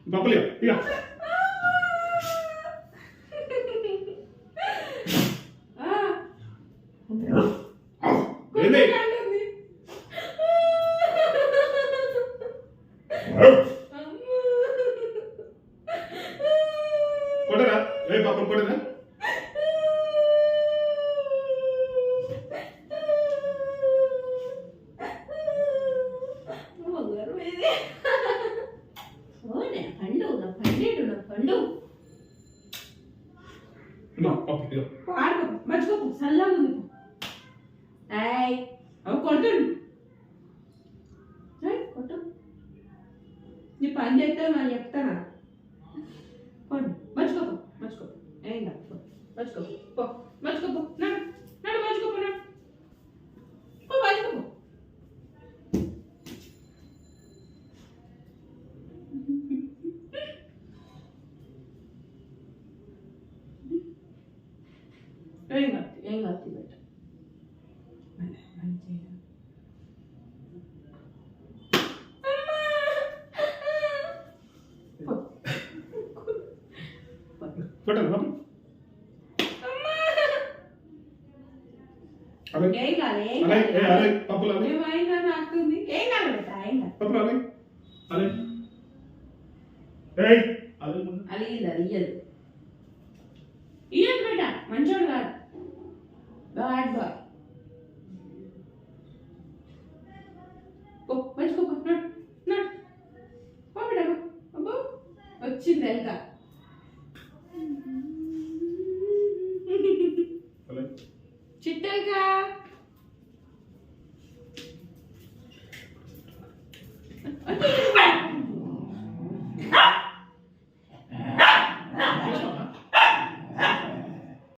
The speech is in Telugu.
పప్పులు ఇక ఏంది కొట్టరా ఏ పప్పులు కొట్టరా మర్చిపోకు చల్లగా ఉంది అవి కొడుతుండు కొట్టు నీ పని చేస్తే నేను చెప్తానా మర్చిపోకు మర్చిపోకు ఏం కాదు మర్చిపోకు మర్చిపోకు నడు నడు మర్చిపోకు నడు మర్చిపోకు ఏం కాదు బెట్ట కొట్టరా పప్పులు ఏం కాదు అరే పప్పులు అరే ఏమైనా నాకుంది ఏం కాదు బెట్ట ఏం కాదు పప్పులు అరే అరే ఏయ్ అరే అలిగింది అది ఇయ్యదు ఇయ్యదు బెట్ట మంచోడు కాదు బ్యాడ్ బాయ్ మర్చిపోకు నడు నడు పో బిడ్డ అబ్బో వచ్చింది ఎల్క